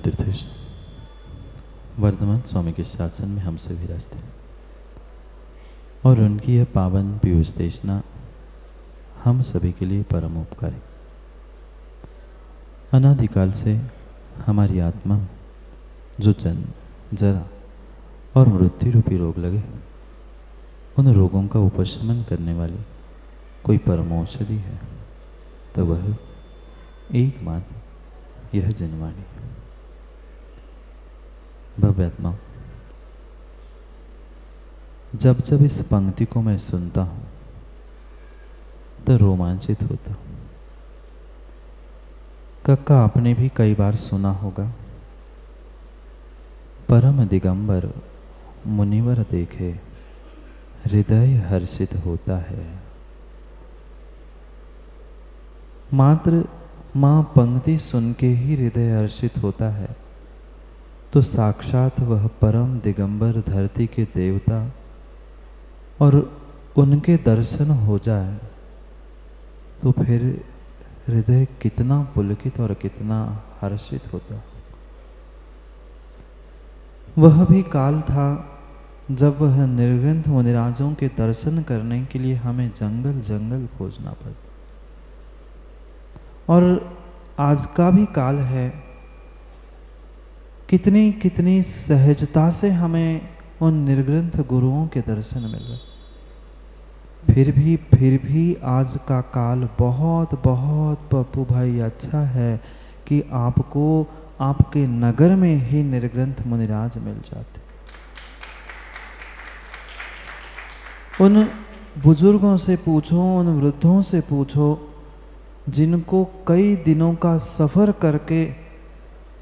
तीर्थेश वर्धमान स्वामी के शासन में हम सभी विराजते हैं और उनकी यह पावन पीयूष देशना हम सभी के लिए परम उपकारी। अनादिकाल से हमारी आत्मा जो जन्म, जरा और मृत्यु रूपी रोग लगे, उन रोगों का उपशमन करने वाली कोई परम औषधि है तो वह एकमात्र यह जनवाणी। भव्यात्मा, जब जब इस पंक्ति को मैं सुनता हूं तो रोमांचित होता हूं। कक्का आपने भी कई बार सुना होगा, परम दिगंबर मुनिवर देखे हृदय हर्षित होता है। मात्र मां पंक्ति सुन के ही हृदय हर्षित होता है तो साक्षात वह परम दिगंबर धरती के देवता और उनके दर्शन हो जाए तो फिर हृदय कितना पुलकित और कितना हर्षित होता। वह भी काल था जब वह निर्ग्रंथ मुनिराजों के दर्शन करने के लिए हमें जंगल जंगल खोजना पड़ता, और आज का भी काल है। कितनी कितनी सहजता से हमें उन निर्ग्रंथ गुरुओं के दर्शन मिल रहे। फिर भी आज का काल बहुत बहुत पप्पू भाई अच्छा है कि आपको आपके नगर में ही निर्ग्रंथ मुनिराज मिल जाते। उन बुजुर्गों से पूछो, उन वृद्धों से पूछो जिनको कई दिनों का सफर करके,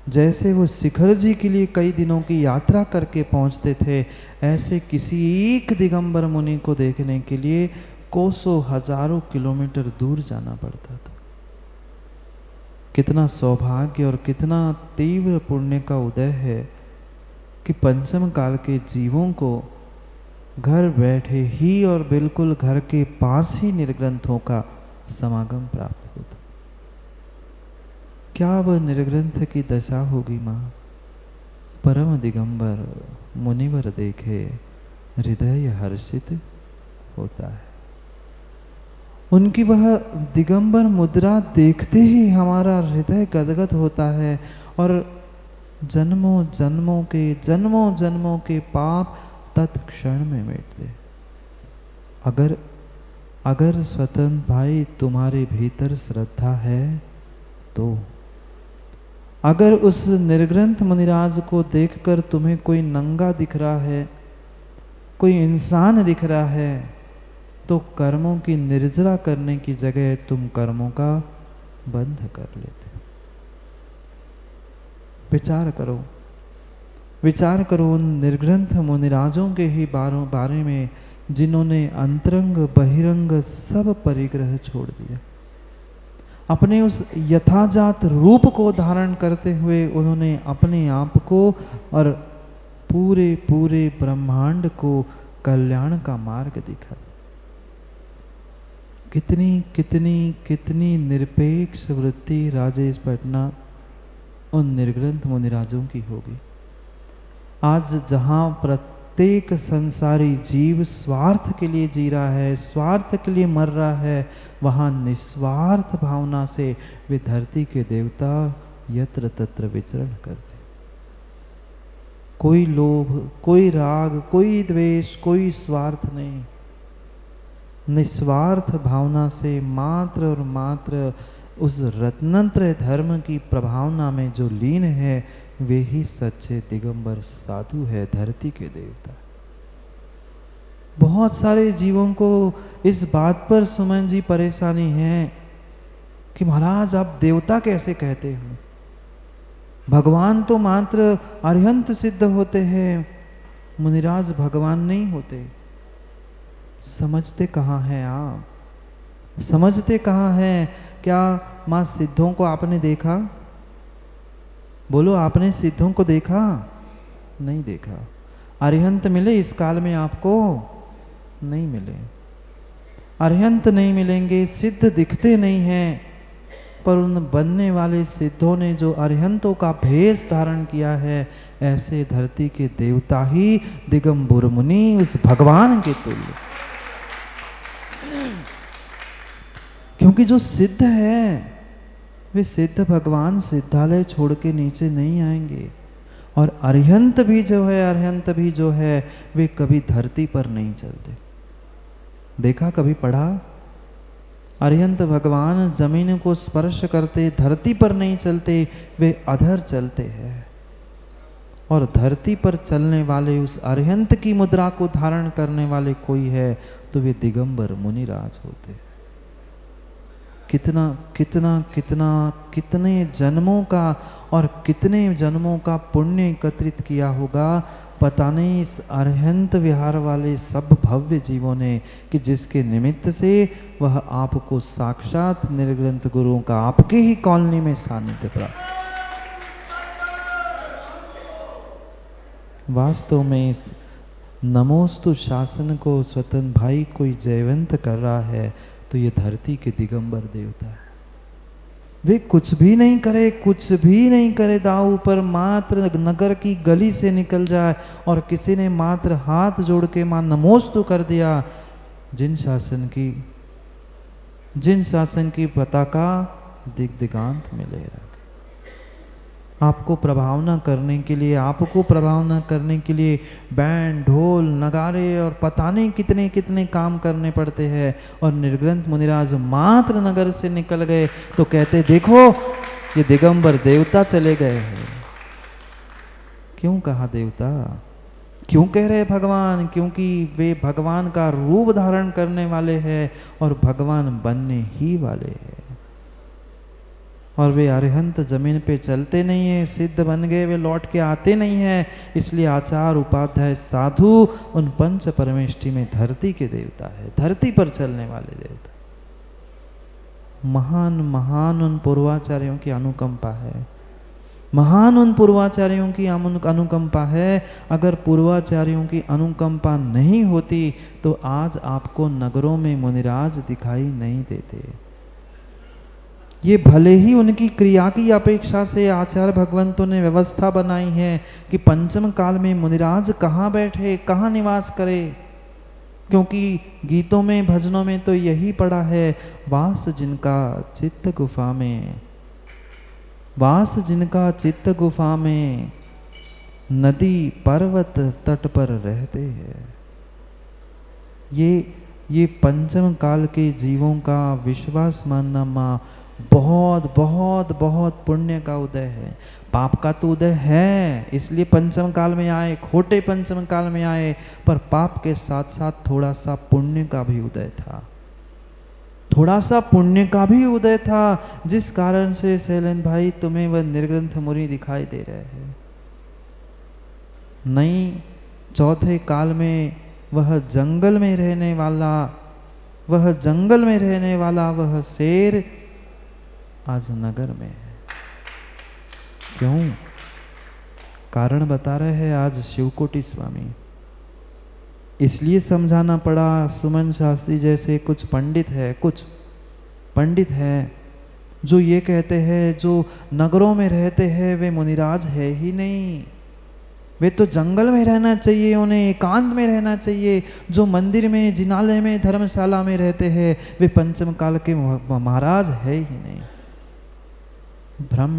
जैसे वो शिखर जी के लिए कई दिनों की यात्रा करके पहुंचते थे, ऐसे किसी एक दिगंबर मुनि को देखने के लिए कोसों हजारों किलोमीटर दूर जाना पड़ता था। कितना सौभाग्य और कितना तीव्र पुण्य का उदय है कि पंचम काल के जीवों को घर बैठे ही और बिल्कुल घर के पास ही निर्ग्रंथों का समागम प्राप्त होता। क्या वह निर्ग्रंथ की दशा होगी माँ? परम दिगंबर मुनिवर देखे हृदय हर्षित होता है। उनकी वह दिगंबर मुद्रा देखते ही हमारा हृदय गदगद होता है और जन्मों जन्मों के पाप तत्क्षण में मिटते। अगर स्वतंत्र भाई तुम्हारे भीतर श्रद्धा है तो, अगर उस निर्ग्रंथ मुनिराज को देखकर तुम्हें कोई नंगा दिख रहा है, कोई इंसान दिख रहा है, तो कर्मों की निर्जरा करने की जगह तुम कर्मों का बंध कर लेते। विचार करो उन निर्ग्रंथ मुनिराजों के ही बारे में जिन्होंने अंतरंग बहिरंग सब परिग्रह छोड़ दिया। अपने उस यथाजात रूप को धारण करते हुए उन्होंने अपने आप को और पूरे ब्रह्मांड को कल्याण का मार्ग दिखा। कितनी निरपेक्ष वृत्ति राजेश पटना उन निर्ग्रंथ मुनिराजों की होगी। आज जहां प्रत्येक संसारी जीव स्वार्थ के लिए जी रहा है, स्वार्थ के लिए मर रहा है, वहां निस्वार्थ भावना से वे धरती के देवता यत्र तत्र विचरण करते। कोई लोभ, कोई राग, कोई द्वेष, कोई स्वार्थ नहीं। निस्वार्थ भावना से मात्र और मात्र उस रत्नत्रय धर्म की प्रभावना में जो लीन है, वे ही सच्चे दिगंबर साधु है, धरती के देवता। बहुत सारे जीवों को इस बात पर सुमन जी परेशानी है कि महाराज आप देवता कैसे कहते हो? भगवान तो मात्र अरिहंत सिद्ध होते हैं, मुनिराज भगवान नहीं होते। समझते कहाँ हैं आप? समझते कहाँ हैं? क्या माँ सिद्धों को आपने देखा? बोलो, आपने सिद्धों को देखा? नहीं देखा। अरिहंत मिले इस काल में आपको? नहीं मिले। अरिहंत नहीं मिलेंगे, सिद्ध दिखते नहीं हैं। पर उन बनने वाले सिद्धों ने जो अरिहंतों का भेष धारण किया है, ऐसे धरती के देवता ही दिगंबर मुनि उस भगवान के तुल्य। क्योंकि जो सिद्ध है वे सिद्ध भगवान सिद्धालय छोड़ के नीचे नहीं आएंगे, और अरिहंत भी जो है वे कभी धरती पर नहीं चलते। देखा, कभी पढ़ा? अरिहंत भगवान जमीन को स्पर्श करते, धरती पर नहीं चलते, वे अधर चलते हैं। और धरती पर चलने वाले उस अरिहंत की मुद्रा को धारण करने वाले कोई है तो वे दिगंबर मुनिराज होते हैं। कितना कितना कितना कितने जन्मों का और कितने जन्मों का पुण्य एकत्रित किया होगा, पता नहीं इस अरिहंत विहार वाले सब भव्य जीवों ने, कि जिसके निमित्त से वह आपको साक्षात निर्ग्रंथ गुरुओं का आपके ही कॉलोनी में सानिध्य प्राप्त। वास्तव में इस नमोस्तु शासन को स्वतंत्र भाई कोई जयवंत कर रहा है तो ये धरती के दिगंबर देवता है। वे कुछ भी नहीं करे दाऊ पर, मात्र नगर की गली से निकल जाए और किसी ने मात्र हाथ जोड़ के मां नमोस्तु कर दिया, जिन शासन की पताका दिग्दिगांत में लहरा। आपको प्रभावना करने के लिए बैंड, ढोल, नगारे और पता नहीं कितने कितने काम करने पड़ते हैं। और निर्ग्रंथ मुनिराज मात्र नगर से निकल गए तो कहते, देखो ये दिगंबर देवता चले गए हैं। क्यों कहा देवता? क्यों कह रहे भगवान? क्योंकि वे भगवान का रूप धारण करने वाले हैं और भगवान बनने ही वाले हैं। और वे अरिहंत जमीन पे चलते नहीं है, सिद्ध बन गए, वे लौट के आते नहीं है। इसलिए आचार उपाध्याय साधु उन पंच परमेष्टि में धरती के देवता है, धरती पर चलने वाले देवता। महान महान उन पूर्वाचार्यों की अनुकंपा है, महान उन पूर्वाचार्यों की अनुकंपा है। अगर पूर्वाचार्यों की अनुकंपा नहीं होती तो आज आपको नगरों में मुनिराज दिखाई नहीं देते। ये भले ही उनकी क्रिया की अपेक्षा से आचार्य भगवंतों ने व्यवस्था बनाई है कि पंचम काल में मुनिराज कहाँ बैठे, कहाँ निवास करे, क्योंकि गीतों में भजनों में तो यही पड़ा है, वास जिनका चित्त गुफा में नदी पर्वत तट पर रहते हैं। ये पंचम काल के जीवों का विश्वास मानना माँ बहुत बहुत बहुत पुण्य का उदय है। पाप का तो उदय है, इसलिए पंचम काल में आए, खोटे पंचम काल में आए, पर पाप के साथ साथ थोड़ा सा पुण्य का भी उदय था, जिस कारण से शैलेंद्र भाई तुम्हें वह निर्ग्रंथ मुनि दिखाई दे रहे हैं। नहीं, चौथे काल में वह जंगल में रहने वाला वह शेर आज नगर में है। क्यों? कारण बता रहे हैं आज शिवकोटि स्वामी। इसलिए समझाना पड़ा, सुमन शास्त्री जैसे कुछ पंडित है जो ये कहते हैं जो नगरों में रहते हैं वे मुनिराज है ही नहीं, वे तो जंगल में रहना चाहिए, उन्हें एकांत में रहना चाहिए। जो मंदिर में, जिनालय में, धर्मशाला में रहते हैं वे पंचम काल के महाराज है ही नहीं। भ्रम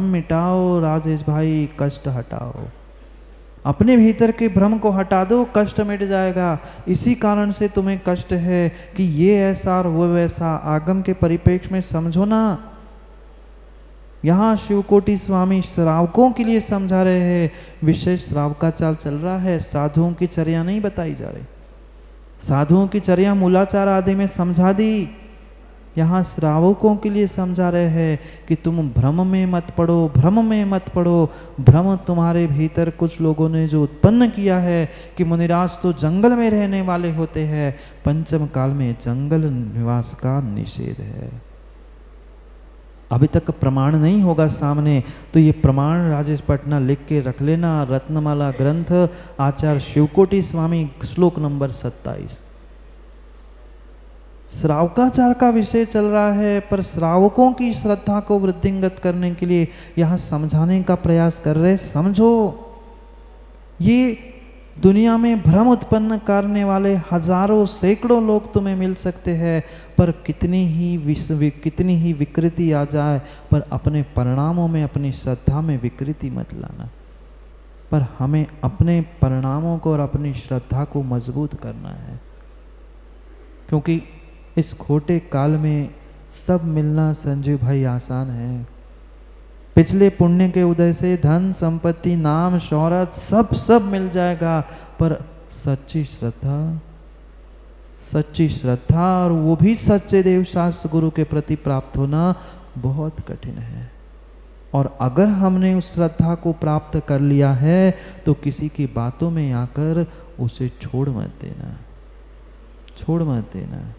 मिटाओ राजेश भाई, कष्ट हटाओ, अपने भीतर के भ्रम को हटा दो, कष्ट मिट जाएगा। इसी कारण से तुम्हें कष्ट है कि ये ऐसा और वो वैसा, आगम के परिप्रेक्ष्य में समझो ना। यहाँ शिवकोटि स्वामी श्रावकों के लिए समझा रहे हैं, विशेष श्राव का चाल चल रहा है, साधुओं की चर्या नहीं बताई जा रही। साधुओं की चर्या मूलाचार आदि में समझा दी, यहाँ श्रावकों के लिए समझा रहे हैं कि तुम भ्रम में मत पड़ो। भ्रम तुम्हारे भीतर कुछ लोगों ने जो उत्पन्न किया है कि मुनिराज तो जंगल में रहने वाले होते हैं, पंचम काल में जंगल निवास का निषेध है। अभी तक प्रमाण नहीं होगा सामने, तो ये प्रमाण राजेश पटना लिख के रख लेना। रत्नमाला ग्रंथ, आचार्य शिवकोटि स्वामी, श्लोक नंबर 27। श्रावकाचार का विषय चल रहा है, पर श्रावकों की श्रद्धा को वृद्धिंगत करने के लिए यहाँ समझाने का प्रयास कर रहे। समझो, ये दुनिया में भ्रम उत्पन्न करने वाले हजारों सैकड़ों लोग तुम्हें मिल सकते हैं, पर कितनी ही विकृति आ जाए, पर अपने परिणामों में, अपनी श्रद्धा में विकृति मत लाना। पर हमें अपने परिणामों को और अपनी श्रद्धा को मजबूत करना है, क्योंकि इस खोटे काल में सब मिलना संजीव भाई आसान है। पिछले पुण्य के उदय से धन संपत्ति नाम शौहरत सब मिल जाएगा, पर सच्ची श्रद्धा और वो भी सच्चे देव शास्त्र गुरु के प्रति प्राप्त होना बहुत कठिन है। और अगर हमने उस श्रद्धा को प्राप्त कर लिया है तो किसी की बातों में आकर उसे छोड़ मत देना।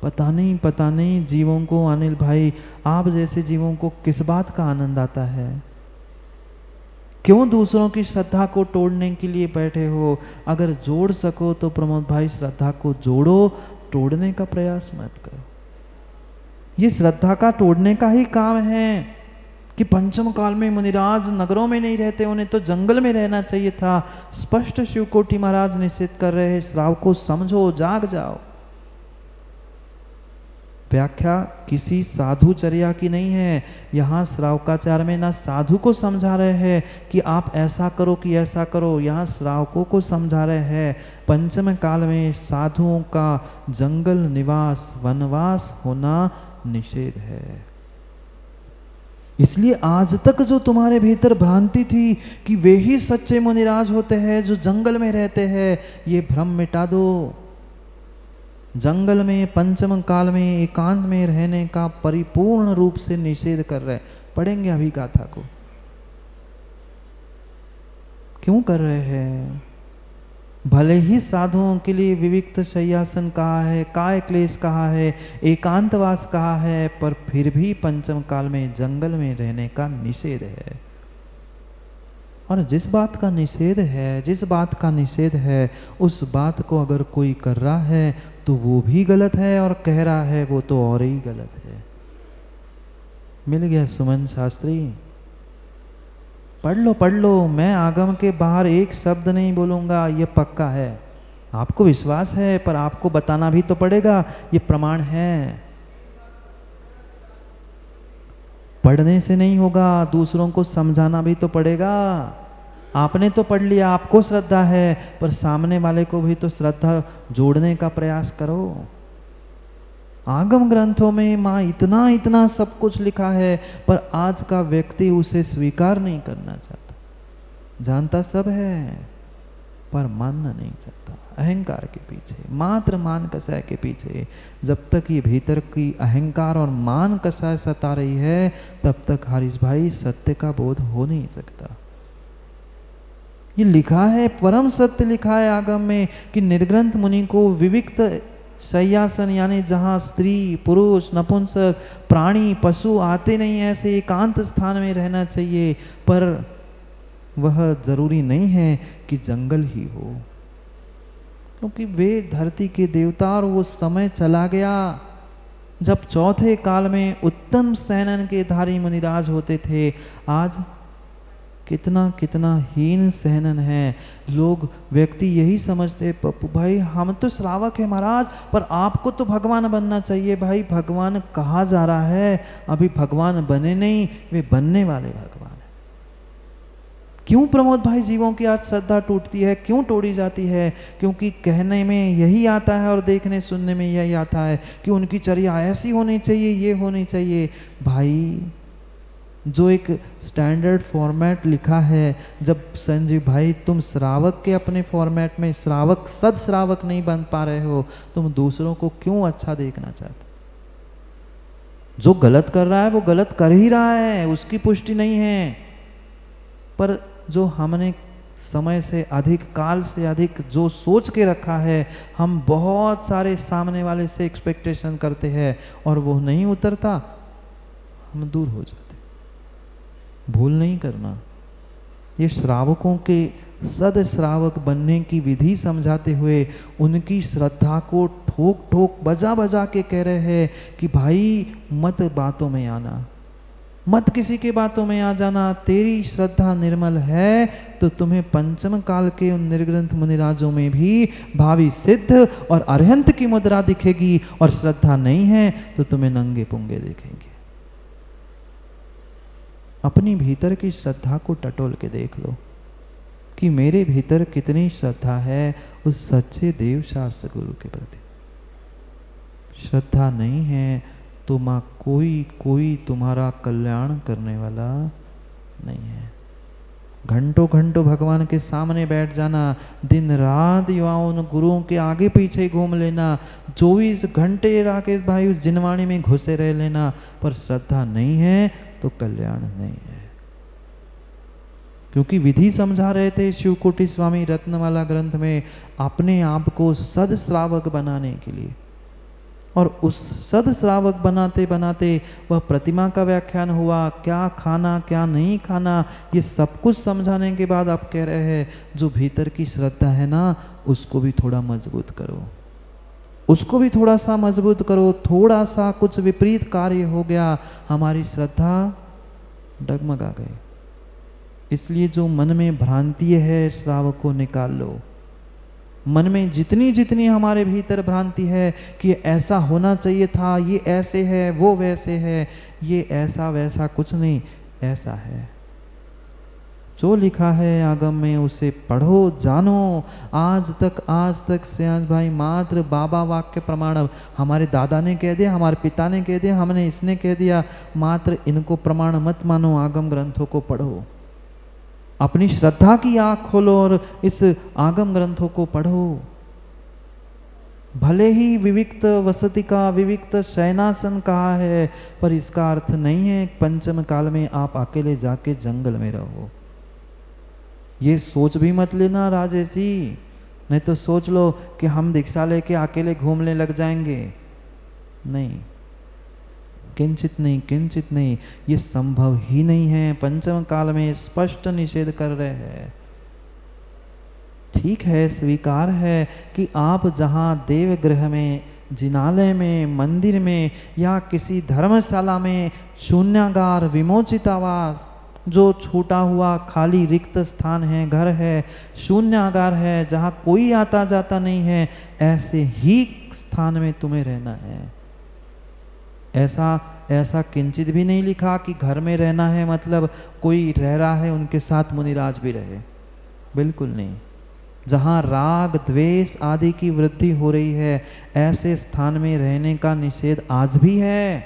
पता नहीं जीवों को, अनिल भाई आप जैसे जीवों को किस बात का आनंद आता है? क्यों दूसरों की श्रद्धा को तोड़ने के लिए बैठे हो? अगर जोड़ सको तो प्रमोद भाई श्रद्धा को जोड़ो, तोड़ने का प्रयास मत करो। ये श्रद्धा का तोड़ने का ही काम है कि पंचम काल में मुनिराज नगरों में नहीं रहते, उन्हें तो जंगल में रहना चाहिए था। स्पष्ट शिवकोटि महाराज निश्चित कर रहे हैं, श्राव को समझो, जाग जाओ। व्याख्या किसी साधुचर्या की नहीं है। यहाँ श्रावकाचार में ना साधु को समझा रहे हैं कि आप ऐसा करो कि ऐसा करो, यहाँ श्रावकों को समझा रहे हैं पंचम काल में साधुओं का जंगल निवास, वनवास होना निषेध है। इसलिए आज तक जो तुम्हारे भीतर भ्रांति थी कि वे ही सच्चे मुनिराज होते हैं जो जंगल में रहते हैं, ये भ्रम मिटा दो। जंगल में पंचम काल में एकांत में रहने का परिपूर्ण रूप से निषेध कर रहे। पढ़ेंगे अभी गाथा को। क्यों कर रहे हैं? भले ही साधुओं के लिए विविक्त शय्यासन कहा है, काय क्लेश कहा है, एकांतवास कहा है, पर फिर भी पंचम काल में जंगल में रहने का निषेध है। और जिस बात का निषेध है उस बात को अगर कोई कर रहा है तो वो भी गलत है, और कह रहा है वो तो और ही गलत है। मिल गया सुमन शास्त्री? पढ़ लो। मैं आगम के बाहर एक शब्द नहीं बोलूंगा, ये पक्का है। आपको विश्वास है, पर आपको बताना भी तो पड़ेगा, ये प्रमाण है। पढ़ने से नहीं होगा, दूसरों को समझाना भी तो पड़ेगा। आपने तो पढ़ लिया, आपको श्रद्धा है, पर सामने वाले को भी तो श्रद्धा जोड़ने का प्रयास करो। आगम ग्रंथों में माँ इतना सब कुछ लिखा है, पर आज का व्यक्ति उसे स्वीकार नहीं करना चाहता। जानता सब है, पर मानना नहीं चाहता। अहंकार के पीछे, मात्र मान कसाय के पीछे। जब तक ये भीतर की अहंकार और मान कसाय सता रही है, तब तक हारिस भाई सत्य का बोध हो नहीं सकता। ये लिखा है, परम सत्य लिखा है आगम में कि निर्ग्रंथ मुनि को विविक्त शय्यासन, यानी जहाँ स्त्री पुरुष नपुंसक प्राणी पशु आते नहीं, ऐसे एकांत स्थान में रहना चाहिए। पर वह जरूरी नहीं है कि जंगल ही हो, क्योंकि वे धरती के देवता, और वो समय चला गया जब चौथे काल में उत्तम सैनन के धारी मुनिराज होते थे। आज कितना हीन सहनन है। लोग व्यक्ति यही समझते, पप्पू भाई हम तो श्रावक है महाराज, पर आपको तो भगवान बनना चाहिए। भाई भगवान कहा जा रहा है, अभी भगवान बने नहीं, वे बनने वाले भगवान है। क्यों प्रमोद भाई जीवों की आज श्रद्धा टूटती है, क्यों तोड़ी जाती है? क्योंकि कहने में यही आता है और देखने सुनने में यही आता है कि उनकी चर्या ऐसी होनी चाहिए, ये होनी चाहिए। भाई जो एक स्टैंडर्ड फॉर्मेट लिखा है, जब संजीव भाई तुम श्रावक के अपने फॉर्मेट में श्रावक सद श्रावक नहीं बन पा रहे हो, तुम दूसरों को क्यों अच्छा देखना चाहते? जो गलत कर रहा है वो गलत कर ही रहा है, उसकी पुष्टि नहीं है। पर जो हमने समय से अधिक, काल से अधिक जो सोच के रखा है, हम बहुत सारे सामने वाले से एक्सपेक्टेशन करते हैं और वो नहीं उतरता, हम दूर हो जाते। भूल नहीं करना, ये श्रावकों के सद श्रावक बनने की विधि समझाते हुए उनकी श्रद्धा को ठोक ठोक बजा बजा के कह रहे हैं कि भाई मत बातों में आना, मत किसी के बातों में आ जाना। तेरी श्रद्धा निर्मल है तो तुम्हें पंचम काल के उन निर्ग्रंथ मुनिराजों में भी भावी सिद्ध और अरहंत की मुद्रा दिखेगी, और श्रद्धा नहीं है तो तुम्हें नंगे पुंगे देखेंगे। अपनी भीतर की श्रद्धा को टटोल के देख लो कि मेरे भीतर कितनी श्रद्धा है उस सच्चे देव शास्त्र गुरु के प्रति। श्रद्धा नहीं है तो माँ कोई तुम्हारा कल्याण करने वाला नहीं है। घंटों घंटों भगवान के सामने बैठ जाना, दिन रात युवाओं गुरुओं के आगे पीछे घूम लेना, 24 घंटे राकेश भाई उस जिनवाणी में घुसे रह लेना, पर श्रद्धा नहीं है तो कल्याण नहीं है। क्योंकि विधि समझा रहे थे शिवकोटि स्वामी रत्नमाला ग्रंथ में अपने आप को सद श्रावक बनाने के लिए, और उस सद श्रावक बनाते बनाते वह प्रतिमा का व्याख्यान हुआ, क्या खाना क्या नहीं खाना, ये सब कुछ समझाने के बाद आप कह रहे हैं जो भीतर की श्रद्धा है ना उसको भी थोड़ा मजबूत करो, उसको भी थोड़ा सा मजबूत करो। थोड़ा सा कुछ विपरीत कार्य हो गया, हमारी श्रद्धा डगमगा गई। इसलिए जो मन में भ्रांति है श्रावक को निकाल लो। मन में जितनी जितनी हमारे भीतर भ्रांति है कि ऐसा होना चाहिए था, ये ऐसे है वो वैसे है, ये ऐसा वैसा कुछ नहीं, ऐसा है। जो लिखा है आगम में उसे पढ़ो जानो। आज तक श्रेयांश भाई मात्र बाबा वाक्य प्रमाण, हमारे दादा ने कह दिया, हमारे पिता ने कह दिया, हमने इसने कह दिया, मात्र इनको प्रमाण मत मानो, आगम ग्रंथों को पढ़ो। अपनी श्रद्धा की आंख खोलो और इस आगम ग्रंथों को पढ़ो। भले ही विविक्त वसति का विविक्त शयनासन कहा है, पर इसका अर्थ नहीं है पंचम काल में आप अकेले जाके जंगल में रहो। ये सोच भी मत लेना राजेश जी, नहीं तो सोच लो कि हम दीक्षा लेके अकेले घूमने लग जाएंगे। नहीं, किंचित नहीं, ये संभव ही नहीं है। पंचम काल में स्पष्ट निषेध कर रहे हैं। ठीक है, स्वीकार है कि आप जहाँ देवगृह में, जिनालय में, मंदिर में या किसी धर्मशाला में शून्यागार, विमोचित आवास, जो छूटा हुआ खाली रिक्त स्थान है, घर है, शून्यागार है, जहाँ कोई आता जाता नहीं है, ऐसे ही स्थान में तुम्हें रहना है। ऐसा किंचित भी नहीं लिखा कि घर में रहना है मतलब कोई रह रहा है उनके साथ मुनिराज भी रहे, बिल्कुल नहीं। जहाँ राग द्वेष आदि की वृद्धि हो रही है, ऐसे स्थान में रहने का निषेध आज भी है।